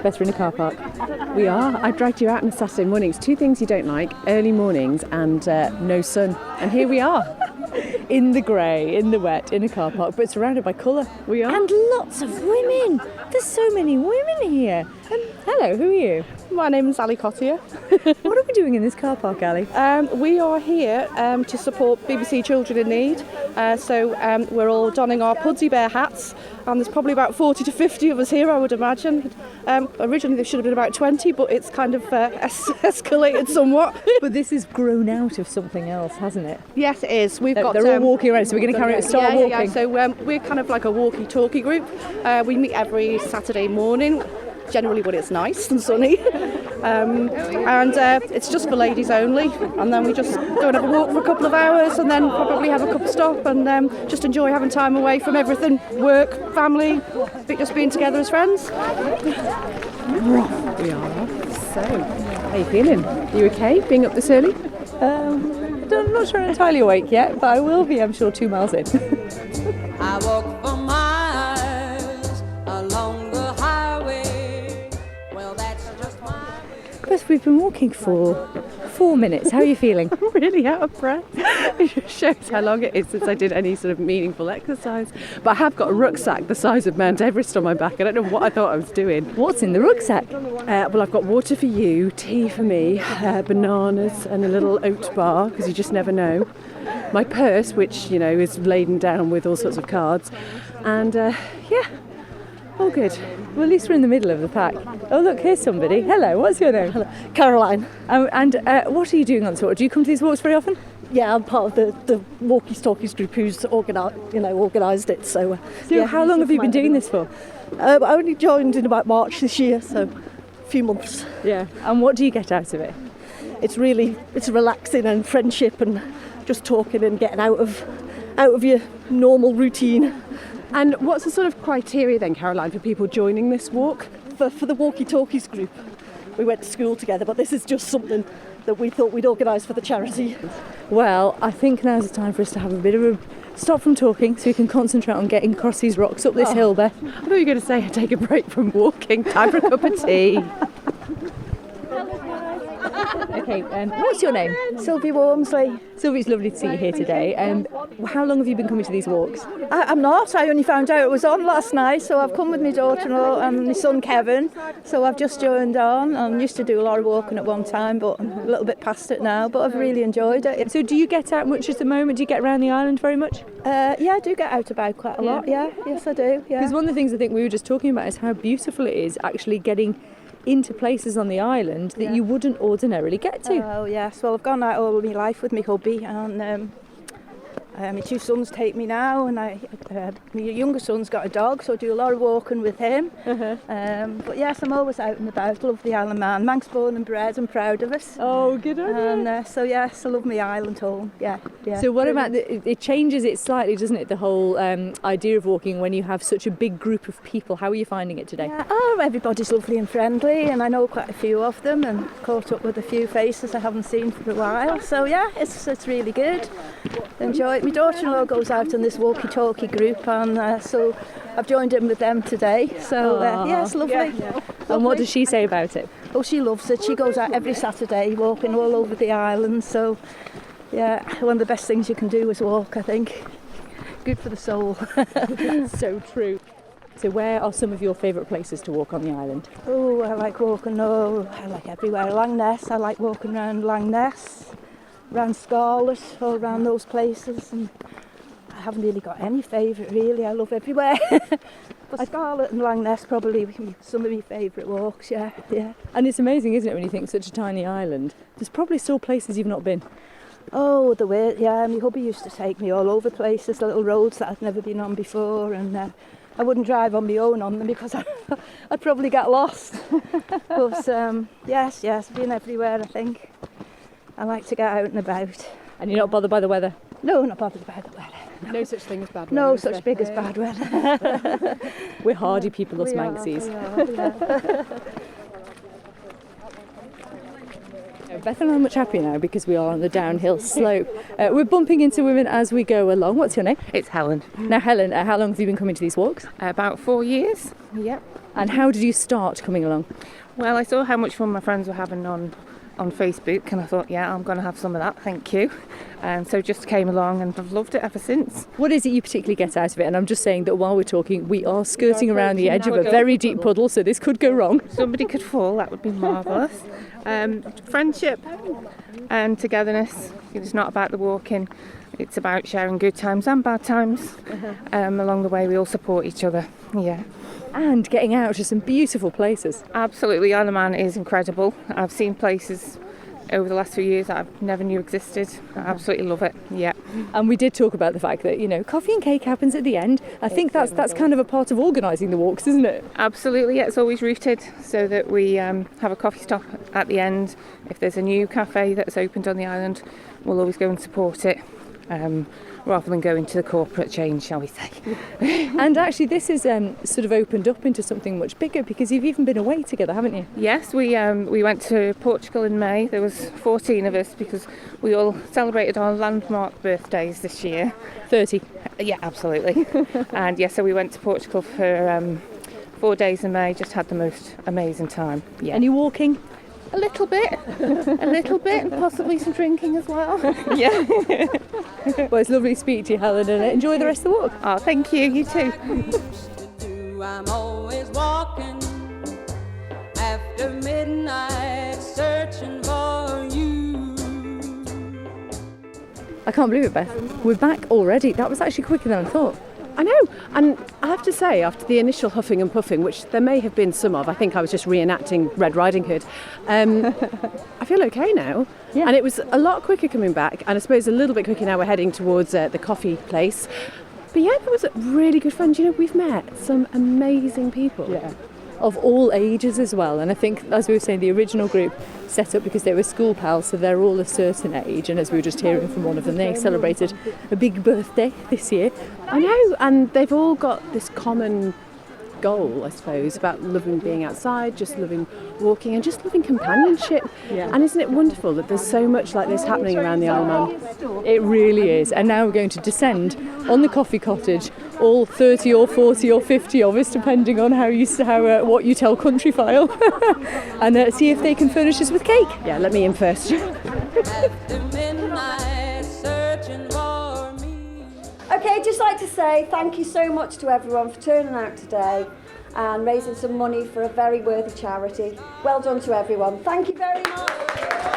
Beth, we're in a car park. We are. I dragged you out on a Saturday morning. It's two things you don't like, early mornings and no sun. And here we are, in the grey, in the wet, in a car park, but surrounded by colour. We are. And lots of women. There's so many women here. Hello, who are you? My name is Ali Cottier. What are we doing in this car park, Ali? We are here to support BBC Children in Need. So we're all donning our Pudsey Bear hats, and there's probably about 40 to 50 of us here, I would imagine. Originally there should have been about 20, but it's kind of escalated somewhat. But this has grown out of something else, hasn't it? Yes, it is. They're all walking around, so we're going to carry on start walking. Yeah, so we're kind of like a walkie-talkie group. We meet every Saturday morning, generally when it's nice and sunny. And it's just for ladies only, and then we just go and have a walk for a couple of hours and then probably have a cup of stop and just enjoy having time away from everything, work, family, just being together as friends. We are. So, how are you feeling? Are you okay being up this early? I'm not sure I'm entirely awake yet, but I will be, I'm sure, 2 miles in. I walk for miles along the highway. Well, that's just my... Beth, we've been walking for 4 minutes. How are you feeling? I'm really out of breath. It just shows how long it is since I did any sort of meaningful exercise. But I have got a rucksack the size of Mount Everest on my back. I don't know what I thought I was doing. What's in the rucksack? Well, I've got water for you, tea for me, bananas and a little oat bar, because you just never know. My purse, which, you know, is laden down with all sorts of cards. And, all good. Well, at least we're in the middle of the pack. Oh, look, here's somebody. Hello, what's your name? Hello. Caroline. And what are you doing on tour? Do you come to these walks very often? Yeah, I'm part of the walkie-talkies group who's organised it. So how long have you been doing this for? I only joined in about March this year, so a few months. Yeah. And what do you get out of it? It's relaxing and friendship and just talking and getting out of your normal routine. And what's the sort of criteria then, Caroline, for people joining this walk? For the walkie-talkies group, we went to school together, but this is just something that we thought we'd organise for the charity. Well, I think now's the time for us to have a bit of a stop from talking so we can concentrate on getting across these rocks up this hill, Beth. I thought you were going to say take a break from walking. Time for a cup of tea. Okay, what's your name? Sylvie Wormsley. Sylvie, it's lovely to see you here today. How long have you been coming to these walks? I'm not. I only found out it was on last night, so I've come with my daughter-in-law and my son Kevin. So I've just joined on. I used to do a lot of walking at one time, but I'm a little bit past it now. But I've really enjoyed it. So do you get out much at the moment? Do you get around the island very much? Yeah, I do get out about quite a lot. Yeah, yes I do. Yeah. Because one of the things I think we were just talking about is how beautiful it is actually getting into places on the island that you wouldn't ordinarily get to. Oh yes, well I've gone out all my life with my hubby, and my two sons take me now, and my younger son's got a dog, so I do a lot of walking with him. But yes, I'm always out and about. Love the Isle of Man. Manx born and bred, I'm proud of it. Oh, good on you. And so yes, I love my island home. Yeah. So what about it changes it slightly, doesn't it? The whole idea of walking when you have such a big group of people. How are you finding it today? Yeah. Oh, everybody's lovely and friendly, and I know quite a few of them, and caught up with a few faces I haven't seen for a while. So yeah, it's really good. Enjoy it. My daughter-in-law goes out in this walkie-talkie group, and so I've joined in with them today. So yeah, it's lovely. Yeah. And what does she say about it? Oh, she loves it. She goes out every Saturday walking all over the island. So yeah, one of the best things you can do is walk, I think. Good for the soul. So true. So where are some of your favourite places to walk on the island? Oh, I like walking I like everywhere. Langness, I like walking around Langness, around Scarlet, all around those places. And I haven't really got any favourite really, I love everywhere. But Scarlet and Langness probably some of my favourite walks, yeah. And it's amazing, isn't it, when you think such a tiny island, there's probably still places you've not been. Oh, yeah, my hubby used to take me all over places, little roads that I'd never been on before, and I wouldn't drive on my own on them because I'd probably get lost. But yes, been everywhere, I think. I like to get out and about. And you're not bothered by the weather? No, not bothered by the weather. No such thing as bad weather. No such big as bad weather. We're hardy people, us Manxies. Beth and I are much happier now because we are on the downhill slope. We're bumping into women as we go along. What's your name? It's Helen. Now, Helen, how long have you been coming to these walks? About 4 years. Yep. And how did you start coming along? Well, I saw how much fun my friends were having on Facebook, and I thought, yeah, I'm going to have some of that, thank you. And so just came along, and I've loved it ever since. What is it you particularly get out of it? And I'm just saying that while we're talking, we are skirting around the edge of a very deep puddle, so this could go wrong. Somebody could fall, that would be marvellous. Friendship and togetherness. It's not about the walking, it's about sharing good times and bad times. Along the way, we all support each other, yeah. And getting out to some beautiful places. Absolutely, Isle of Man is incredible. I've seen places over the last few years that I never knew existed. I absolutely love it, yeah. And we did talk about the fact that, you know, coffee and cake happens at the end. I think that's kind of a part of organising the walks, isn't it? Absolutely, yeah, it's always routed so that we have a coffee stop at the end. If there's a new cafe that's opened on the island, we'll always go and support it. Rather than going to the corporate chain, shall we say. And actually this is sort of opened up into something much bigger, because you've even been away together, haven't you? Yes, we went to Portugal in May. There was 14 of us because we all celebrated our landmark birthdays this year. 30. Yeah, absolutely. And yeah, so we went to Portugal for 4 days in May, just had the most amazing time. Yeah. Any walking? A little bit, and possibly some drinking as well. Yeah. Well, it's lovely to speak to you, Helen, and enjoy the rest of the walk. Oh, thank you. You too. I'm always walking after midnight, searching for you. I can't believe it, Beth. We're back already. That was actually quicker than I thought. I know, and I have to say, after the initial huffing and puffing, which there may have been some of, I think I was just reenacting Red Riding Hood, I feel okay now. Yeah. And it was a lot quicker coming back, and I suppose a little bit quicker now we're heading towards the coffee place. But yeah, that was really good fun. You know, we've met some amazing people. Yeah. Of all ages as well, and I think, as we were saying, the original group set up because they were school pals, so they're all a certain age, and as we were just hearing from one of them, they celebrated a big birthday this year. I know, and they've all got this common goal, I suppose, about loving being outside, just loving walking, and just loving companionship. Yeah. And isn't it wonderful that there's so much like this happening around the Isle of Man? It really is. And now we're going to descend on the coffee cottage, all 30 or 40 or 50 of us, depending on what you tell Countryfile, and see if they can furnish us with cake. Yeah, let me in first. After midnight, searching for me. Okay, just like to say thank you so much to everyone for turning out today and raising some money for a very worthy charity. Well done to everyone. Thank you very much.